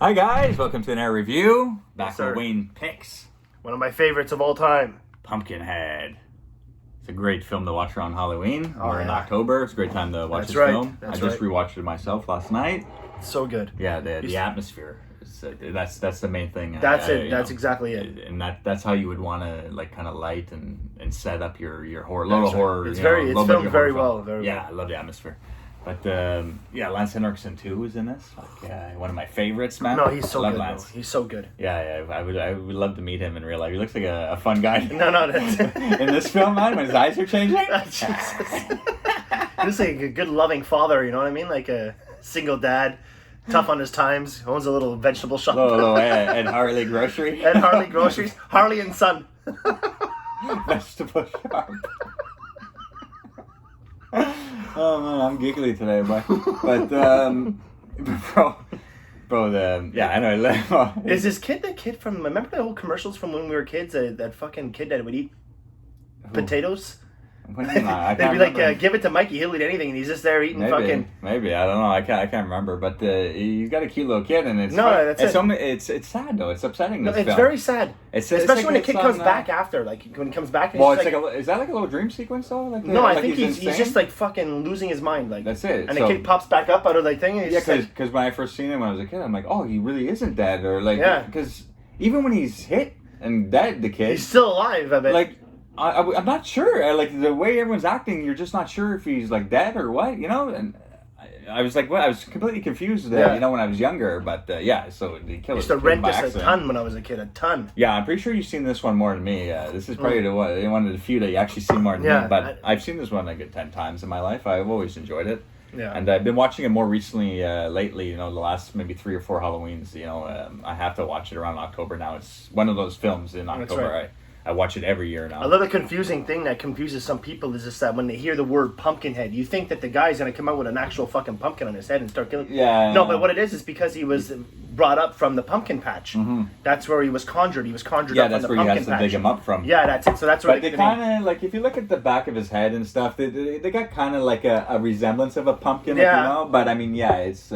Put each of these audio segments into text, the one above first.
Hi guys, welcome to another review. Back sir. with Wayne Picks. One of my favorites of all time. Pumpkinhead. It's a great film to watch around Halloween. Oh, We're in yeah. October. It's a great time to watch That's this right. film. That's I just right. rewatched it myself last night. So good. Yeah, the atmosphere. That's the main thing. That's it. That's exactly it. And that's how you would want to like kind of light and set up your horror, little That's right. horror. It's you know, very- it's little bit of filmed your very horror well, film. very yeah, well. I love the atmosphere. But Lance Henriksen too was in this. Like, one of my favorites, man. No, he's so I love good. Lance. Though. He's so good. Yeah, I would love to meet him in real life. He looks like a fun guy. No, that's in this film, man, when his eyes are changing. Jesus. He's like a good, loving father. You know what I mean? Like a single dad, tough on his times, owns a little vegetable shop. Little Ed Harley grocery. Ed Harley groceries. Harley and Son. Vegetable shop. Oh man, I'm giggly today, but I know. Is this kid the kid from? Remember the old commercials from when we were kids? That fucking kid that would eat potatoes. They'd be like, "Give it to Mikey. He'll eat anything," and he's just there eating Maybe I don't know. I can't remember. But he's got a cute little kid, and it's it's sad though. It's upsetting. This it's film. very sad, especially like when the kid comes on, back after. Like when he comes back. Well, it's like is that like a little dream sequence though? Like no, I like think he's just like fucking losing his mind. Like that's it. And the kid pops back up out of the thing. And yeah, because when I first seen him when I was a kid, I'm like, oh, he really isn't dead, or like, because even when he's hit and dead, the kid he's still alive. I bet. Like. I'm not sure. Like the way everyone's acting, you're just not sure if he's like dead or what, you know. And I was like, what? I was completely confused, you know, when I was younger. But so the killer. I used to rent this a ton when I was a kid. A ton. Yeah, I'm pretty sure you've seen this one more than me. This is probably one of the few that you actually seen more than me. But I've seen this one like 10 times in my life. I've always enjoyed it. Yeah. And I've been watching it more recently, lately. You know, the last maybe 3 or 4 Halloweens. You know, I have to watch it around October now. It's one of those films in October. That's right. I watch it every year now. I love the confusing thing that confuses some people is just that when they hear the word Pumpkinhead, you think that the guy's going to come out with an actual fucking pumpkin on his head and start killing. Yeah. No, but what it is because he was brought up from the pumpkin patch. Mm-hmm. That's where he was conjured. He was conjured up from the pumpkin patch. Yeah, that's where you have to dig him up from. Yeah, that's it. So that's where they kind of, like, if you look at the back of his head and stuff, they got kind of like a resemblance of a pumpkin, you know? But, I mean, yeah, it's...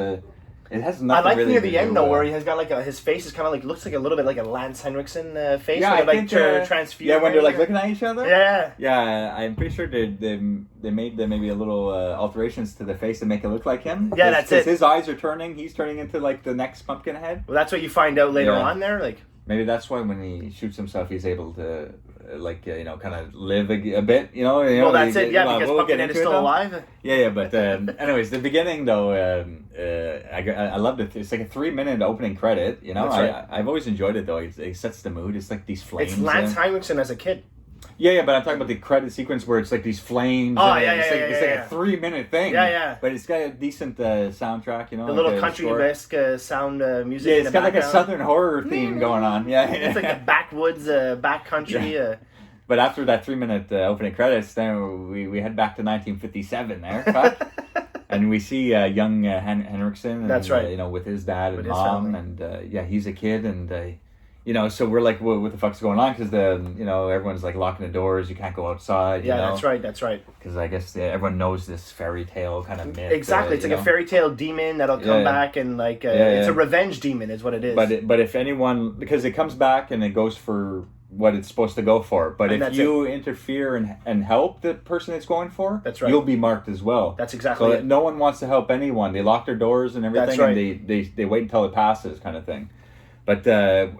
It has nothing. I like really near the end though, where he has got like his face is kind of like looks like a little bit like a Lance Henriksen face. Yeah, I think transfused. Yeah, when they're like looking at each other. Yeah. Yeah, I'm pretty sure they made maybe a little alterations to the face to make it look like him. Yeah, that's it. His eyes are turning. He's turning into like the next Pumpkinhead. Well, that's what you find out later on there. Like maybe that's why when he shoots himself, he's able to. Kind of live a bit, you know. Well, that's it, because Pumpkinhead is still alive. Yeah, but anyways, the beginning though, I loved it. It's like a 3-minute opening credit, you know. I've always enjoyed it though. It sets the mood. It's like these flames. It's Lance Henriksen as a kid. Yeah, but I'm talking about the credit sequence where it's like these flames. Oh, It's like a 3-minute thing. Yeah. But it's got a decent soundtrack, you know. The little country-esque sound music. Yeah, it's got like a southern horror theme going on. Yeah, it's like a backwoods, backcountry. Yeah. But after that 3-minute opening credits, then we head back to 1957 there, and we see young Henriksen. And, that's right. You know, with his dad and with mom, and he's a kid, and you know, so we're like, what the fuck's going on? Because everyone's like locking the doors. You can't go outside. Yeah, you know? That's right. Because I guess everyone knows this fairy tale kind of myth. Exactly, it's like a fairy tale demon that'll come back and like it's a revenge demon, is what it is. But if anyone, because it comes back and it goes for what it's supposed to go for. But if you interfere and help the person it's going for, that's right. You'll be marked as well. That's exactly it. No one wants to help anyone. They lock their doors and everything, that's right. And they wait until it passes, kind of thing. But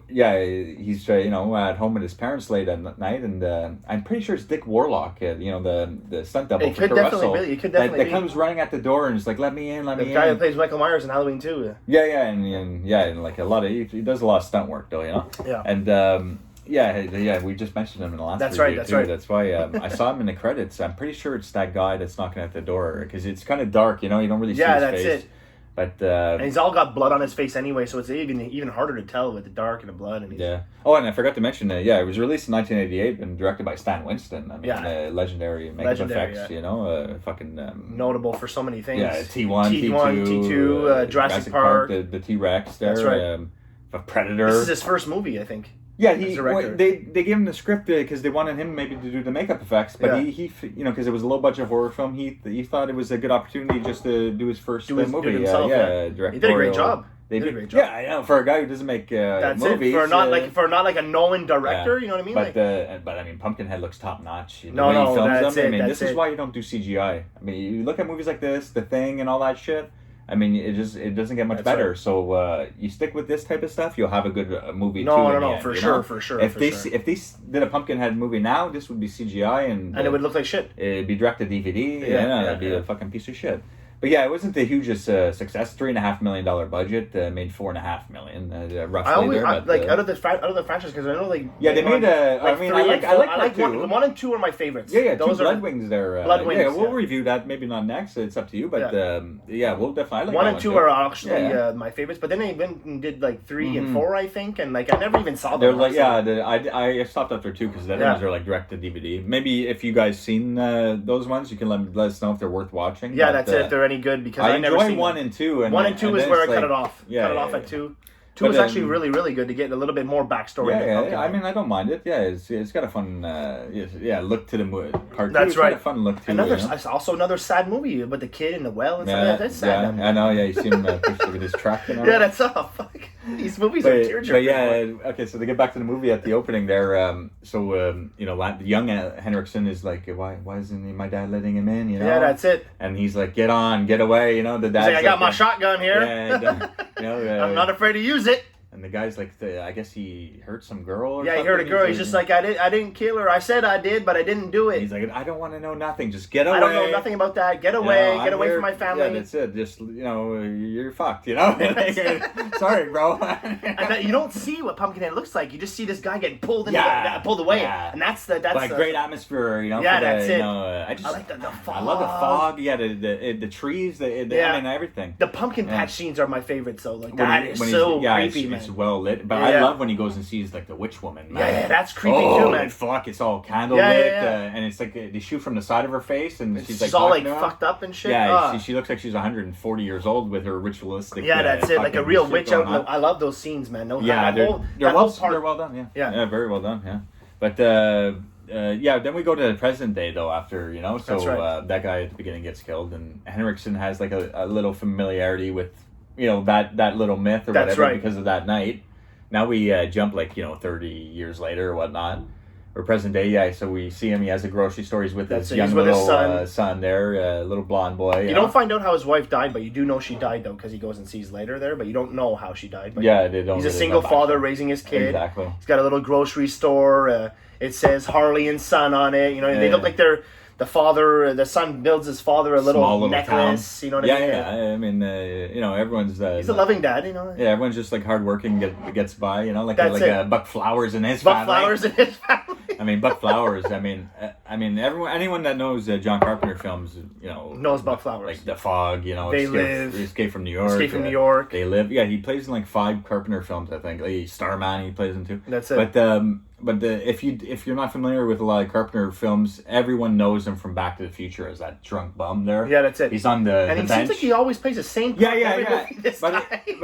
he's at home with his parents late at night, and I'm pretty sure it's Dick Warlock, the stunt double for Kurt Russell. It could definitely be. That comes running at the door and is like, "Let me in, let me in." The guy who plays Michael Myers in Halloween 2. And like a lot of he does a lot of stunt work though, you know. Yeah. And we just mentioned him in the last review too. Right. That's why I saw him in the credits. I'm pretty sure it's that guy that's knocking at the door because it's kind of dark, you know. You don't really see his face. Yeah, that's it. But and he's all got blood on his face anyway, so it's even harder to tell with the dark and the blood. And Oh, and I forgot to mention, it was released in 1988 and directed by Stan Winston. I mean, legendary makeup effects, fucking notable for so many things. Yeah, T1, T2, Jurassic Park, the T-Rex. There, that's right. A Predator. This is his first movie, I think. Yeah, they gave him the script because they wanted him maybe to do the makeup effects, but he because it was a low budget horror film, he thought it was a good opportunity just to do his first movie. Himself, he did a great job. They did a great job. Yeah, I know, for a guy who doesn't make movies. For not like a Nolan director, you know what I mean? But I mean, Pumpkinhead looks top notch. That's it. This is why you don't do CGI. I mean, you look at movies like this, The Thing, and all that shit. I mean, it doesn't get much better. Right. So you stick with this type of stuff, you'll have a good movie. For sure. If they did a Pumpkinhead movie now, this would be CGI and it would look like shit. It'd be direct to DVD. It'd be a fucking piece of shit. But yeah, it wasn't the hugest success. $3.5 million budget, made $4.5 million roughly. Out of the franchise, because I know they made I like 1 and 2 are my favorites. Yeah, those 2 Bloodwings there. Bloodwings. Yeah, we'll review that. Maybe not next. It's up to you. But we'll definitely. 1 and 2 are actually my favorites. But then they went and did 3 and 4, I think, and I never even saw them. I stopped after 2 because the other ones are direct to DVD. Maybe if you guys seen those ones, you can let us know if they're worth watching. Yeah, that's it. If they're any good, because I never seen 1 and 2. And 1 and 2 is where I cut it off. Cut it off at 2. 2 is actually really, really good to get a little bit more backstory. Yeah. I mean, I don't mind it. Yeah, it's got a fun, look to the movie. Part 2. That's right. Got a fun look to also another sad movie about the kid in the well and stuff. That's sad. I know. Yeah, you see him pushed with his truck. And yeah, that's fuck. These movies are tearjerking. Okay. So to get back to the movie at the opening there, young Henriksen is like, why isn't my dad letting him in? Yeah, that's it. And he's like, get on, get away. The dad's I got my shotgun here. I'm not afraid to use it. And the guy's like, I guess he hurt some girl or something. Yeah, he hurt a girl. He's just like, I didn't kill her. I said I did, but I didn't do it. He's like, I don't want to know nothing. Just get away. I don't know nothing about that. Get away. Get away from my family. Yeah, that's it. Just, you're fucked, Sorry, bro. And you don't see what Pumpkinhead looks like. You just see this guy getting pulled away. Yeah. And that's great atmosphere, Yeah, that's it. I like the fog. I love the fog. Yeah, the trees, I mean, everything. The pumpkin patch scenes are my favorites, though. That is so creepy, man. It's well lit. But I love when he goes and sees the witch woman. Man. Yeah, that's creepy too, man. Fuck, it's all candlelit, and it's like they shoot from the side of her face, and she's all fucked up and shit. Yeah, she looks like she's 140 years old with her ritualistic. Yeah, that's it, like a real witch out. I love those scenes, man. They're well done. Yeah, very well done. Yeah, but then we go to the present day though. After that guy at the beginning gets killed, and Henriksen has like a little familiarity with that little myth or whatever because of that night. Now we jump 30 years later or whatnot, or present day. So we see him. He has a grocery store. He's with his young little son there, little blonde boy. You don't find out how his wife died, but you do know she died though, because he goes and sees later there. But you don't know how she died. But they don't. He's a single father raising his kid. Exactly. He's got a little grocery store. It says Harley and Son on it. They look like they're. The son builds his father a little necklace. Town. You know what I mean? Yeah. I mean, everyone's. He's a loving dad, Yeah, everyone's just hardworking, gets by. Buck Flowers in his family. Buck Flowers in his family. I mean, Buck Flowers. I mean, anyone that knows John Carpenter films, knows Buck Flowers. Like The Fog. Escape from New York. Escape from New York. They Live. Yeah, he plays in 5 Carpenter films, I think. Starman, he plays in 2. That's it. But if you're not familiar with a lot of Carpenter films, everyone knows him from Back to the Future as that drunk bum there. Yeah, that's it. He's on the bench. Seems like he always plays the same part. Yeah. But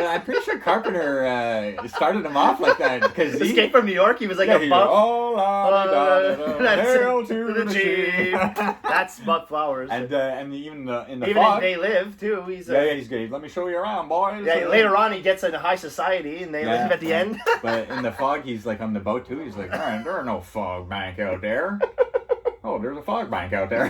I'm pretty sure Carpenter started him off like that because Escape from New York. He was like a bum. Hail to the chief. That's Buck Flowers. And even in Fog, They Live too. He's good. Let me show you around, boys. Yeah, later on he gets into high society and they live at the end. But in The Fog, he's on the boat too. He's like, all right, there are no fog bank out there. Oh, there's a fog bank out there.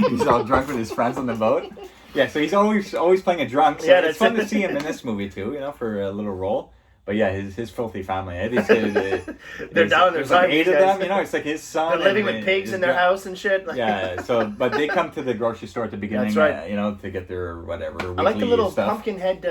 He's all drunk with his friends on the boat. Yeah, so he's always playing a drunk. So it's fun to see him in this movie too, for a little role. But yeah, his filthy family. They're down there. There's 8 of them. It's like his son. They're living with pigs in their house and shit. Yeah. But they come to the grocery store at the beginning. That's right. To get their whatever. I like the little Pumpkinhead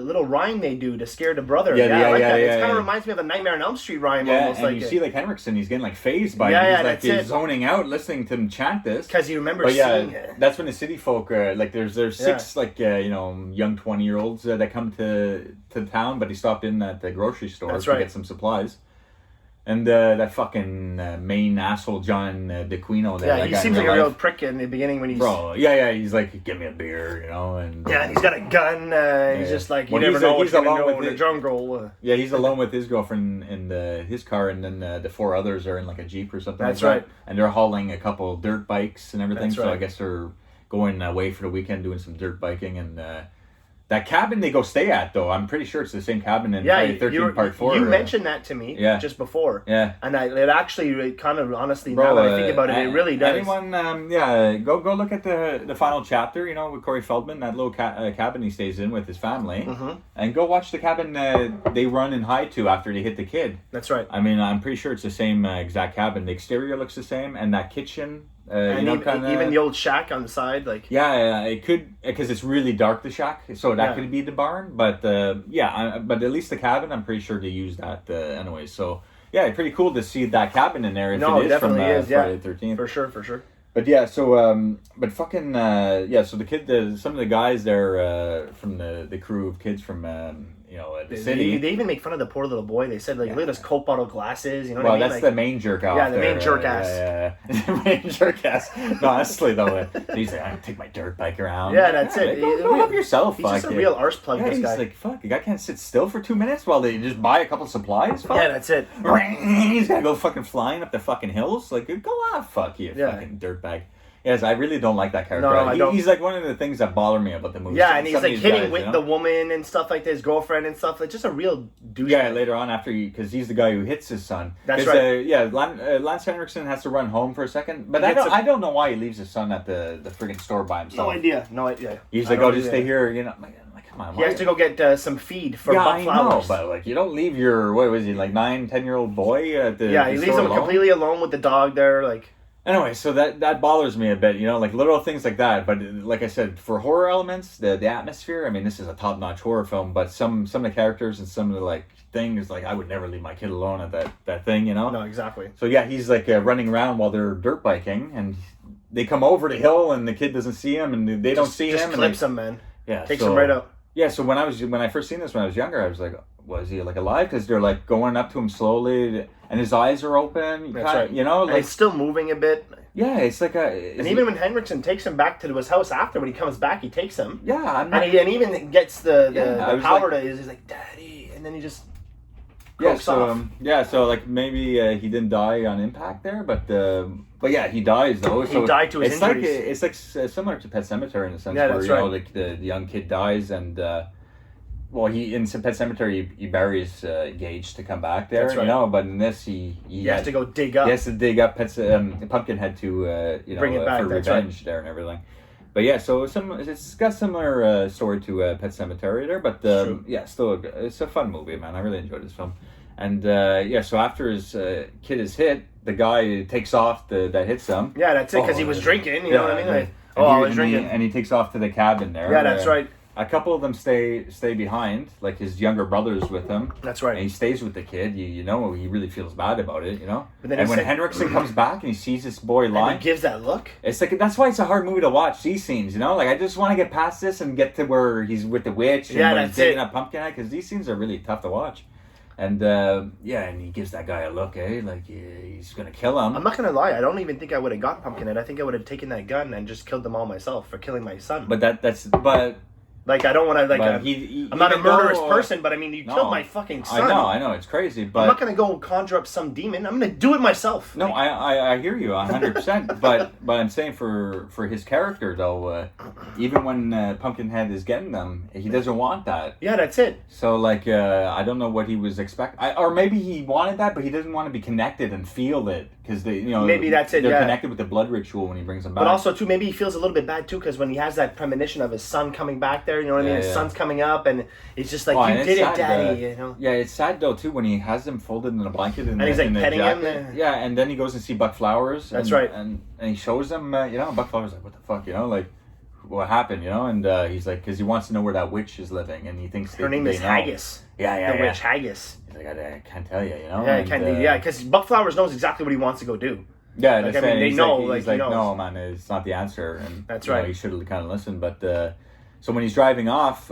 little rhyme they do to scare the brother. Yeah, I like that. It kind of reminds me of the Nightmare on Elm Street rhyme. Yeah, almost and you see Henriksen, he's getting phased by it. He's zoning out, listening to him chant this. Because he remembers seeing it. That's when the city folk there's 6 young 20-year-olds that come to town, but he stopped in at the grocery store to get some supplies. And that fucking main asshole John DeQuino there. Yeah, he seems like a real prick in the beginning when he's... Bro, yeah, he's like, give me a beer, you know, and... Yeah, and he's got a gun, he's just like, you never know what's going to go in the jungle. Yeah, he's alone with his girlfriend in his car, and then the 4 others are in like a Jeep or something. That's right. And they're hauling a couple dirt bikes and everything, That's so right. I guess they're going away for the weekend doing some dirt biking, and... that cabin they go stay at, though, I'm pretty sure it's the same cabin in Friday 13 Part 4. You mentioned that to me just before. Yeah. And it actually kind of, honestly, now that I think about it, it really does. Anyone, go look at the final chapter, you know, with Corey Feldman, that little cabin he stays in with his family. Mm-hmm. And go watch the cabin they run and hide to after they hit the kid. That's right. I mean, I'm pretty sure it's the same exact cabin. The exterior looks the same, and that kitchen... and even the old shack on the side, like... Yeah, it could, because it's really dark, the shack, so that could be the barn, but but at least the cabin, I'm pretty sure they used that anyway, so yeah, pretty cool to see that cabin in there if it is from Friday the 13th. For sure. But yeah, so, but fucking, so the kid, some of the guys there from the crew of kids from, the city. They even make fun of the poor little boy. They said, like, look at his Coke bottle glasses, you know what I mean? Well, that's the main jerk off. Yeah, the main jerk ass. Yeah. The main jerk ass. No, honestly, though, he's like, I'm going to take my dirt bike around. Yeah, that's it. Go help yourself. He's just a real arse plug, this guy. He's like, fuck, the guy can't sit still for 2 minutes while they just buy a couple supplies? Fuck. Yeah, that's it. He's got to go fucking flying up the fucking hills. Like, go off, fuck you, fucking dirtbag. Yes, I really don't like that character. No, I don't. He's like one of the things that bother me about the movie. Yeah, and he's like hitting with the woman and stuff like his girlfriend and stuff. Like just a real douchebag. Yeah, later on after because he's the guy who hits his son. That's right. Lance Henriksen has to run home for a second, but I don't know why he leaves his son at the friggin' store by himself. No idea. He's like, just stay here, you know. Like, come on. He has to go get some feed for buck flowers. I know, but like you don't leave your 9-10-year-old boy at the he leaves him completely alone with the dog there, like. Anyway, so that bothers me a bit, you know, like little things like that. But like I said, for horror elements, the atmosphere, I mean, this is a top-notch horror film, but some of the characters and some of the like things, like I would never leave my kid alone at that thing, you know? No, exactly. So yeah, he's like running around while they're dirt biking, and they come over the hill, and the kid doesn't see him, and they don't see him. Just clips him, man. Yeah, takes him right out. Yeah, so when I first seen this when I was younger, I was like, was he like alive? Because they're like going up to him slowly, and his eyes are open. That's right. You know, like and it's still moving a bit. Yeah, it's like and even when Henriksen takes him back to his house after, when he comes back, he takes him. Yeah, and he even gets the power to. He's like, Daddy, and then he just. So like maybe he didn't die on impact there, but yeah, he dies though. So he died to his injuries. It's like similar to Pet Sematary in a sense, where you know, like the young kid dies and. He in Pet Sematary he buries Gage to come back there, you know. But in this, he has to go dig up. He has to dig up Pumpkinhead to bring it back for revenge there and everything. But yeah, so it's got similar story to Pet Sematary there, but still it's a fun movie, man. I really enjoyed this film, and so after his kid is hit, the guy takes off that hits him. Yeah, that's it because he was drinking. You know what I mean? Like, drinking, and he takes off to the cabin there. Yeah, that's right. A couple of them stay behind, like his younger brother's with him. That's right. And he stays with the kid. You know, he really feels bad about it, you know? And when Henriksen comes back and he sees this boy lying... And he gives that look. It's like, that's why it's a hard movie to watch, these scenes, you know? Like, I just want to get past this and get to where he's with the witch and where he's digging up Pumpkinhead, because these scenes are really tough to watch. And, and he gives that guy a look, like he's going to kill him. I'm not going to lie, I don't even think I would have got Pumpkinhead. I think I would have taken that gun and just killed them all myself for killing my son. But... Like, I don't want to, like, I'm not a murderous person, but I mean, you killed my fucking son. I know, it's crazy, but... I'm not going to go conjure up some demon. I'm going to do it myself. No, I hear you 100%, but I'm saying for his character, though, even when Pumpkinhead is getting them, he doesn't want that. Yeah, that's it. So, like, I don't know what he was expecting. Or maybe he wanted that, but he doesn't want to be connected and feel it, because maybe that's it, they're connected with the blood ritual when he brings them back. But also, too, maybe he feels a little bit bad, too, because when he has that premonition of his son coming back there, you know what I mean? His son's coming up, and it's just like, you did it, Daddy, you know? Yeah, it's sad, though, too, when he has him folded in a blanket. And he's, like, petting him. Yeah, and then he goes and see Buck Flowers. That's right. And he shows him, Buck Flowers like, what the fuck, you know? Like, what happened, you know? And he's like, because he wants to know where that witch is living, and he thinks her name is Haggis. Yeah. The witch Haggis. He's like, I can't tell you, you know? Yeah, because Buck Flowers knows exactly what he wants to go do. Yeah, like, I mean, they know. He's like, no, man, it's not the answer. And that's right. He should have kind of listened. But so when he's driving off,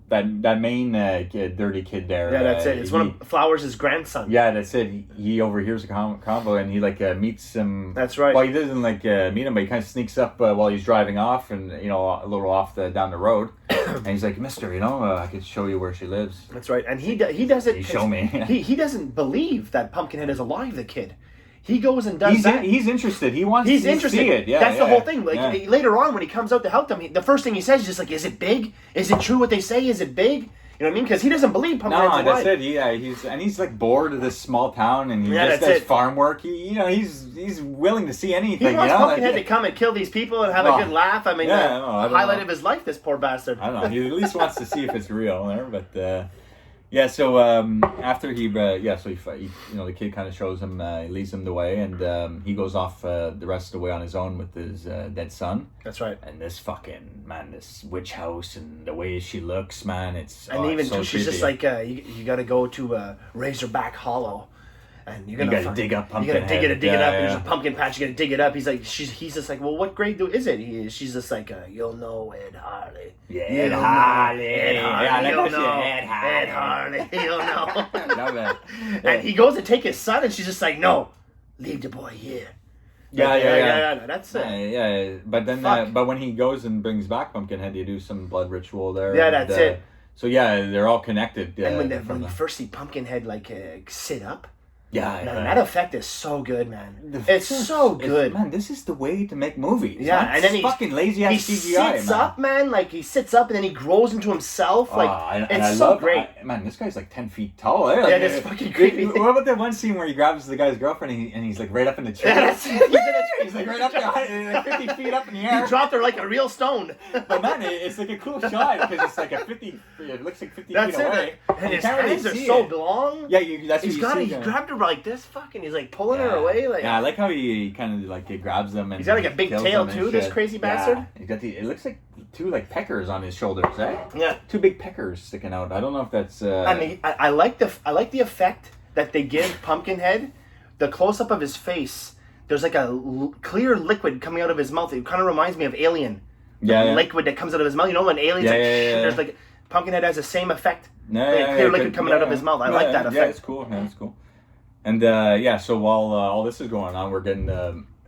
that main dirty kid there. Yeah, that's it. It's one of Flowers' grandson. Yeah, that's it. He overhears a convo and he meets him. That's right. Well, he doesn't meet him, but he kind of sneaks up while he's driving off, and a little off down the road, and he's like, "Mister, I could show you where she lives." That's right, and he doesn't. You show me. he doesn't believe that Pumpkinhead is alive. The kid. He goes and does that. He's interested. He wants to see it. Yeah, that's the whole thing. Later on, when he comes out to help them, the first thing he says is just like, "Is it big? Is it true what they say? Is it big?" You know what I mean? Because he doesn't believe Pumpkinhead's alive. No, that's it. Yeah, he's bored of this small town, and he just does farm work. He's willing to see anything. He wants Pumpkinhead to come and kill these people and have a good laugh. I mean, highlight of his life. This poor bastard. I don't know. He at least wants to see if it's real there, but. Yeah, so after the kid kind of shows him, he leads him the way, and he goes off the rest of the way on his own with his dead son. That's right. And this this witch house and the way she looks, man, it's even so she's creepy. Just like you got to go to Razorback Hollow. And you got to dig up Pumpkinhead. You got to dig it up. There's a pumpkin patch. You got to dig it up. He's just like, well, what grade is it? She's just like, you'll know Ed Harley. Yeah, Ed Harley. You'll know Ed Harley. You'll know. Love it. And he goes to take his son, and she's just like, no, leave the boy here. Yeah. That's it. Yeah, but then, but when he goes and brings back Pumpkinhead, you do some blood ritual there. Yeah, that's it. So yeah, they're all connected. And when you first see Pumpkinhead sit up. Yeah, that effect is so good, man. It's so good. Man, this is the way to make movies. Yeah, and then he's fucking lazy ass CGI. He sits up, man. He sits up and then he grows into himself. It's so great. Man, this guy's 10 feet tall. Yeah, it's fucking creepy. What about that one scene where he grabs the guy's girlfriend and he's right up in the tree? Yeah, he's right up there, 50 feet up in the air. He dropped her like a real stone. But man, it's a cool shot because it's it looks like 50 feet away. And his hands are so long. Yeah, that's what you see. He grabbed her like this, fucking. He's pulling her away. I like how he kind of he grabs them and he's got a big tail too. This crazy bastard. He's got it looks like two peckers on his shoulders, eh? Yeah. Two big peckers sticking out. I don't know if that's. I like the effect that they give Pumpkinhead. The close up of his face. There's a clear liquid coming out of his mouth. It kind of reminds me of Alien. The liquid that comes out of his mouth. You know when Alien's there's Pumpkinhead has the same effect. Clear liquid coming out of his mouth. I like that effect. Yeah, it's cool. Yeah, it's cool. And so while all this is going on, we're getting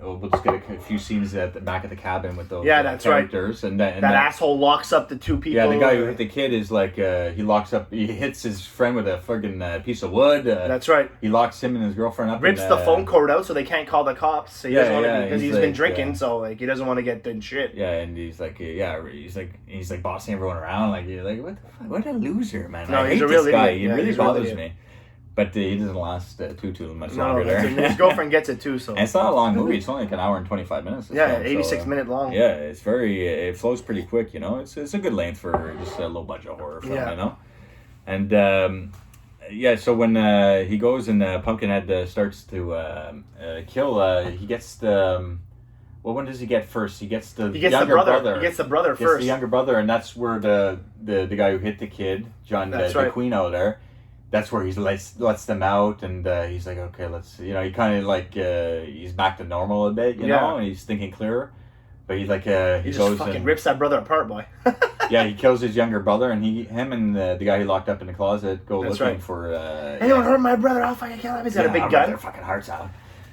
we'll just get a few scenes at the back of the cabin with those characters. Right. And that asshole locks up the two people. Yeah, the guy who hit the kid is he hits his friend with a friggin' piece of wood. That's right. He locks him and his girlfriend up. Rips the phone cord out so they can't call the cops. So he doesn't want to because he's been drinking, so he doesn't want to get in shit. Yeah, and he's bossing everyone around. You're like, what a loser, man. No, I hate this guy. He really bothers me. But he doesn't last too much longer there. His girlfriend gets it too, so. And it's not a long movie. It's only an hour and 25 minutes. 86-minute long. Yeah, it's it flows pretty quick, It's a good length for just a low budget horror film, And so when he goes and Pumpkinhead starts to kill, he gets the. Well, when does he get first? He gets the younger brother. He gets the brother first. The younger brother, and that's where the guy who hit the kid, John DeQuino there. That's where he lets them out, and he's like, okay, let's. He kind of he's back to normal a bit, and he's thinking clearer. But he he just fucking rips that brother apart, boy. Yeah, he kills his younger brother, and him and the guy he locked up in the closet go looking for. Anyone hurt my brother? I'll fucking kill him. He's got a big gun. Their fucking hearts out.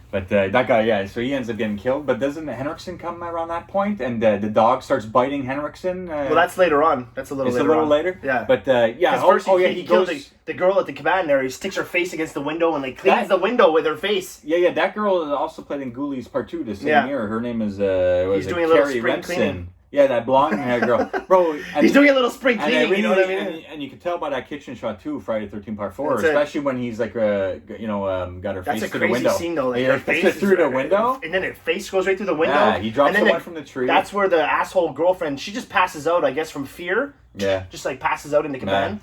But that guy, so he ends up getting killed. But doesn't Henriksen come around that point? And the dog starts biting Henriksen? Well, that's later on. That's a little later. Yeah. But, First he kills the girl at the cabana there. He sticks her face against the window and cleans the window with her face. Yeah. That girl also played in Ghoulies Part 2 the same year. Her name is he's doing a little spring cleaning. Yeah, that blonde hair girl. Bro, he's doing a little spring cleaning, you know what I mean? And you can tell by that kitchen shot too, Friday 13 Part 4, especially when he's got her face to the window. That's a crazy scene though. Her face through the window. And then her face goes right through the window. Yeah, he drops the one from the tree. That's where the asshole girlfriend, she just passes out, I guess, from fear. Yeah. Just passes out in the cabana.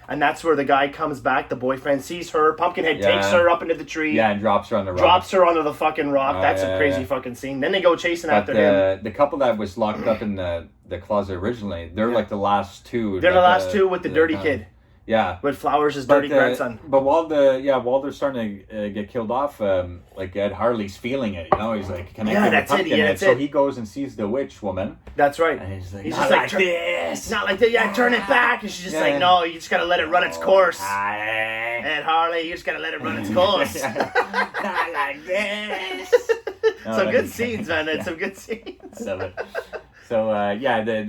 And that's where the guy comes back, the boyfriend sees her, Pumpkinhead takes her up into the tree. Yeah, and drops her on the rock. Drops her onto the fucking rock. That's a crazy fucking scene. Then they go chasing after him. The couple that was locked up in the closet originally, they're the last two. They're the last two with the dirty kid. Yeah. With Flowers' dirty grandson. But while they're starting to get killed off, like Ed Harley's feeling it, he's like connected with Pumpkinhead. So he goes and sees the witch woman. That's right. And he's like, he's not just like this. Not like that. Yeah, turn it back. And she's just like, no, you just got to let it run its course. Ed Harley, you just got to let it run its course. Not like this. Some good scenes, man. It's some good scenes. I love it. So,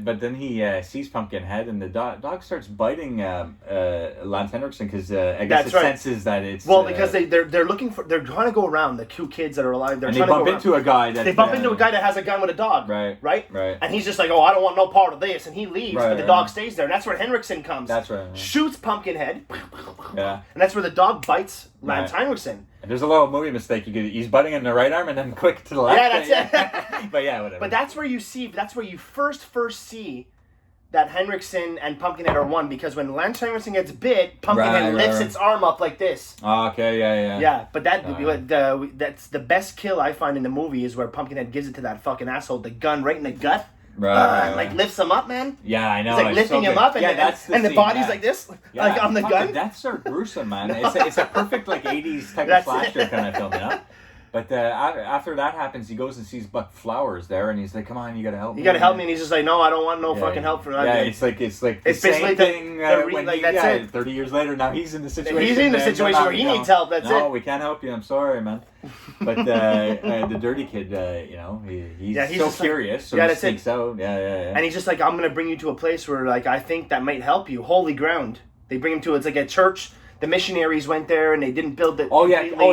but then he sees Pumpkinhead, and the dog starts biting Lance Henriksen because I guess senses that it's... Well, because they're looking for... They're trying to go around, the two kids that are alive. They bump into a guy that... They bump into a guy that has a gun with a dog. Right? And he's just like, I don't want no part of this. And he leaves, but the dog stays there. And that's where Henriksen comes. That's right. Shoots Pumpkinhead. Yeah. And that's where the dog bites Lance Henriksen. There's a little movie mistake. He's butting in the right arm and then quick to the left. Yeah, that's it. But yeah, whatever. But that's where you first see that Henriksen and Pumpkinhead are one, because when Lance Henriksen gets bit, Pumpkinhead lifts its arm up like this. Oh, okay, yeah. Yeah, but that's the best kill I find in the movie is where Pumpkinhead gives it to that fucking asshole, the gun right in the gut. Like lifts him up, man. Yeah, I know. He's like lifting him up, and, and the body's like this, like on the gun. The deaths are gruesome, man. It's a perfect like 80s type of slasher kind of film, But after that happens, he goes and sees Buck Flowers there, and he's like, "Come on, you gotta help me." You gotta help me, and he's just like, "No, I don't want no fucking help from that." Yeah, it's like the same thing. That's it. 30 years later, now he's in the situation. He's in the situation where he needs help. That's it. No, we can't help you. I'm sorry, man. But the dirty kid, he's so curious, so he sneaks out. Yeah. And he's just like, "I'm gonna bring you to a place where, like, I think that might help you. Holy ground." They bring him to it's like a church. The missionaries went there and they didn't build it.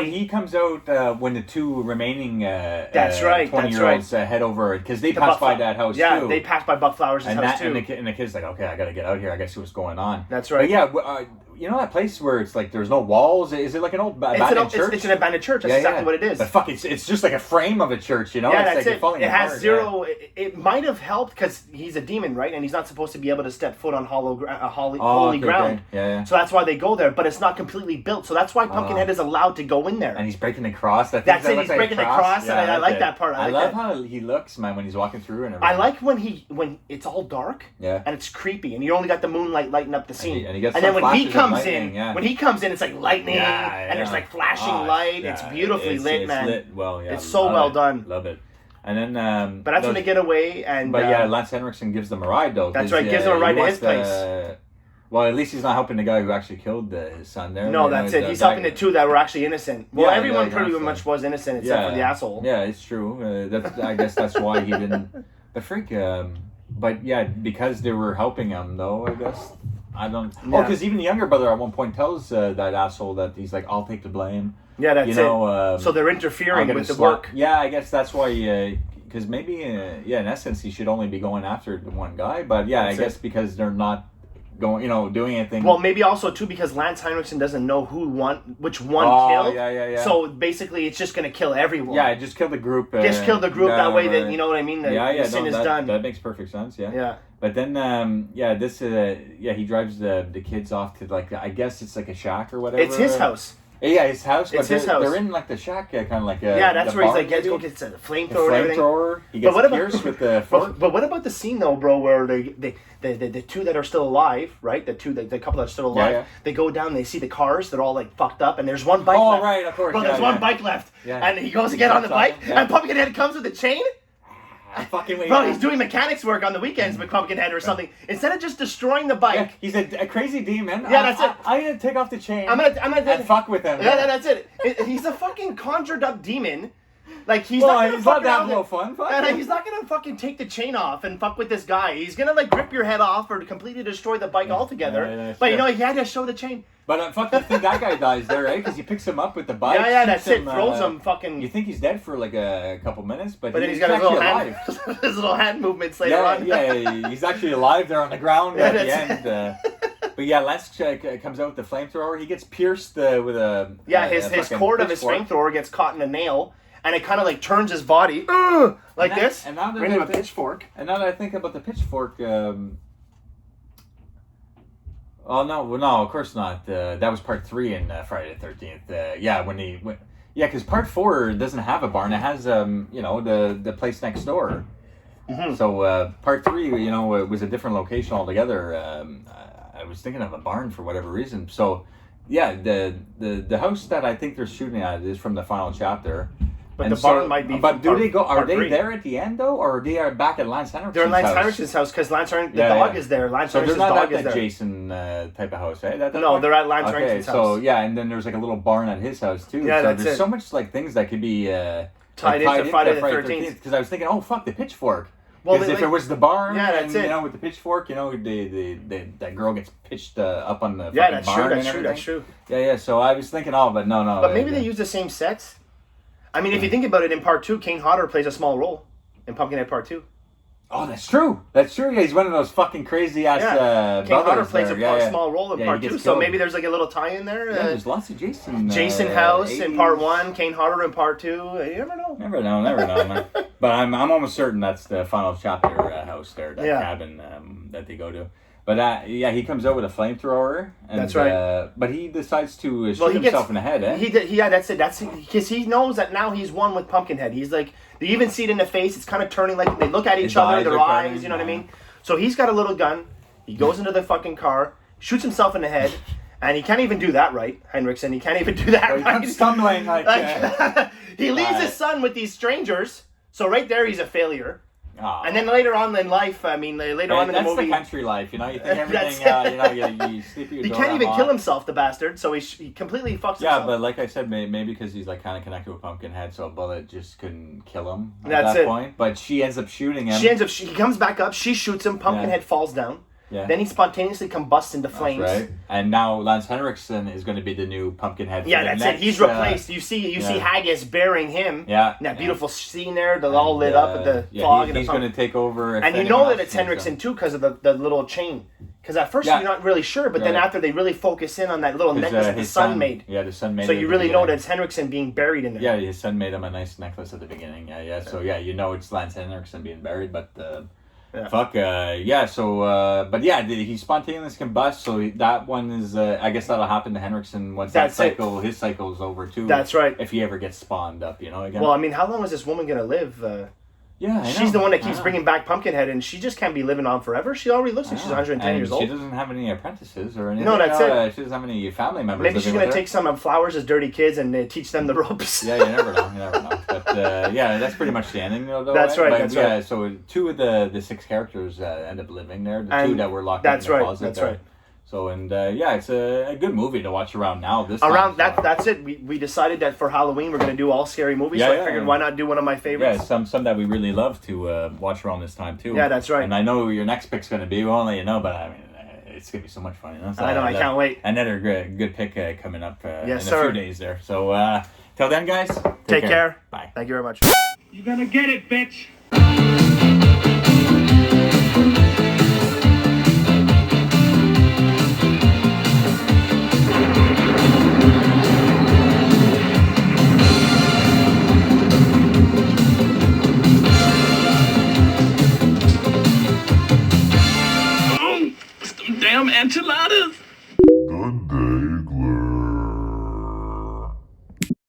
He comes out when the two remaining 20-year-olds head over, because they pass by that house too. Yeah, they pass by Buck Flowers' house too. And the kid's like, okay, I gotta get out here. I guess see what's going on. That's right. But you know that place where it's like there's no walls? Is it like an old abandoned church? It's an abandoned church. That's exactly what it is. But fuck, it's just like a frame of a church, Yeah, that's it. It has zero. It might have helped because he's a demon, right? And he's not supposed to be able to step foot on holy ground. Yeah. So that's why they go there, but it's not completely built. So that's why Pumpkinhead is allowed to go in there. And he's breaking the cross. That's it. He's breaking the cross, and I like that part. I love how he looks, man, when he's walking through and everything. I like when it's all dark. Yeah. And it's creepy, and you only got the moonlight lighting up the scene. And then when he comes in, it's like lightning, and there's like flashing light. Yeah. It's beautifully lit, man. Lit well, yeah. It's so well done. Love it. And then, but that's when they get away, and Lance Henriksen gives them a ride though. That's right, gives them a ride to his place. Well, at least he's not helping the guy who actually killed his son there. No, that's it. He's helping the two that were actually innocent. Well, everyone pretty much was innocent except for the asshole. Yeah, it's true. I guess that's why he didn't. The freak. But yeah, because they were helping him though, I guess. I don't. Yeah. Oh, because even the younger brother at one point tells that asshole that he's like, "I'll take the blame." Yeah, that's it. So they're interfering with the work. Yeah, I guess that's why. Because maybe, in essence, he should only be going after the one guy. But yeah, I guess because they're not going, doing anything. Well, maybe also too because Lance Henriksen doesn't know which one killed. Yeah. So basically, it's just gonna kill everyone. Yeah, just kill the group. Just kill the group that way. That you know what I mean. The sin is done. That makes perfect sense. Yeah. Yeah. But then, he drives the kids off to like, I guess it's like a shack or whatever. It's his house. Yeah, his house. It's his house. They're in like the shack, kind of like that's where he's like, go get a flamethrower and everything. He gets pierced with the fork. But what about the scene though, bro, where the two that are still alive, right? The couple that are still alive. They go down, they see the cars, they're all like fucked up, and there's one bike left. Oh, right, of course. Bro, there's one bike left, and he goes to get on the bike, and Pumpkinhead comes with a chain. Bro, he's doing mechanics work on the weekends with Pumpkinhead or something. Instead of just destroying the bike, he's a crazy demon. Yeah, that's it. I'm gonna take off the chain. I'm gonna fuck with him. Yeah, that's it. He's a fucking conjured up demon. Like he's not having no fun. He's not gonna fucking take the chain off and fuck with this guy. He's gonna like rip your head off or completely destroy the bike altogether. But he had to show the chain. But fuck, you think that guy dies there, right? Because he picks him up with the bike. Yeah, that's it. Throws him fucking. You think he's dead for like a couple minutes, but then he's got his little hand movements later on. Yeah, he's actually alive there on the ground at the end. But yeah, Lance comes out with the flamethrower. He gets pierced with a his cord of his flamethrower gets caught in a nail. And it kind of like turns his body like this. And now bring him a pitchfork. And now that I think about the pitchfork, no, of course not. That was part 3 in Friday the 13th. Because part 4 doesn't have a barn. It has the place next door. Mm-hmm. So part 3, it was a different location altogether. was thinking of a barn for whatever reason. So, yeah, the house that I think they're shooting at is from the final chapter. But the barn might be. But do they go? Are they 3. there at the end though, or are they back at Lance Henriksen's house? They're in Lance Henriksen's house because the dog is there. Lance Henriksen's dog is there. So they're not at that Jason type of house, eh? No, they're at Lance Henriksen's house. So yeah, and then there's like a little barn at his house too. Yeah, so there's so much like things that could be tied into Friday the 13th. Because I was thinking, oh fuck, the pitchfork. Well, if it was the barn, that's it. You know, with the pitchfork, you know, that girl gets pitched up on the barn and everything. That's true. Yeah. So I was thinking, oh, but no. But maybe they use the same sets. I mean, if you think about it, in part 2, Kane Hodder plays a small role in Pumpkinhead Part 2. Oh, that's true. Yeah, he's one of those fucking crazy ass. Kane Hodder plays a small role in Part 2, so maybe there's like a little tie-in there. Yeah, there's lots of Jason. Jason House 80s. In Part 1, Kane Hodder in Part 2. You never know. Never know. But I'm almost certain that's the final chapter house there, that cabin that they go to. But he comes out with a flamethrower. That's right. But he decides to shoot himself in the head, eh? That's it. That's because he knows that now he's one with Pumpkinhead. He's like, you even see it in the face. It's kind of turning like they look at each other, their eyes, you know what I mean? So he's got a little gun. He goes into the fucking car, shoots himself in the head, and he can't even do that right, Henriksen. He can't even do that right. He's stumbling like he leaves his son with these strangers. So right there, he's a failure. Oh. And then later on in life, I mean, later on in the movie... That's the country life, you know? You think everything, you sleep your He can't even kill himself, the bastard, so he completely fucks himself. Yeah, but like I said, maybe because he's like kind of connected with Pumpkinhead, so a bullet just couldn't kill him at that point. But she ends up shooting him. He comes back up, she shoots him, Pumpkinhead falls down. Yeah. Then he spontaneously combusts into flames. That's right. And now Lance Henriksen is going to be the new Pumpkinhead. Yeah, that's it. He's replaced. You see Haggis bearing him. Yeah. In that beautiful scene there, all lit up with the fog. He's going to take over. And you know that it's Henriksen too because of the little chain. Because at first you're not really sure, but then after they really focus in on that little necklace that the son made. Yeah, the son made. So you really know that it's Henriksen being buried in there. Yeah, his son made him a nice necklace at the beginning. Yeah. So you know it's Lance Henriksen being buried, but. He spontaneously combusts, so that one is, I guess that'll happen to Henriksen once his cycle is over too. That's right. If he ever gets spawned up, again. Well, I mean, how long is this woman going to live? She's the one that keeps bringing back Pumpkinhead, and she just can't be living on forever. She already looks like she's 110 years old. She doesn't have any apprentices or anything. No, that's it. She doesn't have any family members. Maybe she's going to take some of Flowers' dirty kids and teach them the ropes. Yeah, you never know. But that's pretty much the ending, though. That's right. That's right. So 2 of the 6 characters end up living there. The 2 that were locked up in the closet. That's right. So it's a good movie to watch around now. That's it. We decided that for Halloween we're going to do all scary movies. So I figured why not do one of my favorites? Yeah, some that we really love to watch around this time too. Yeah, that's right. And I know your next pick's going to be. We'll let you know, but I mean, it's going to be so much fun. So I know. I can't wait. Another good pick coming up in a few days there. So till then, guys, take care. Bye. Thank you very much. You're gonna get it, bitch. Damn antelope.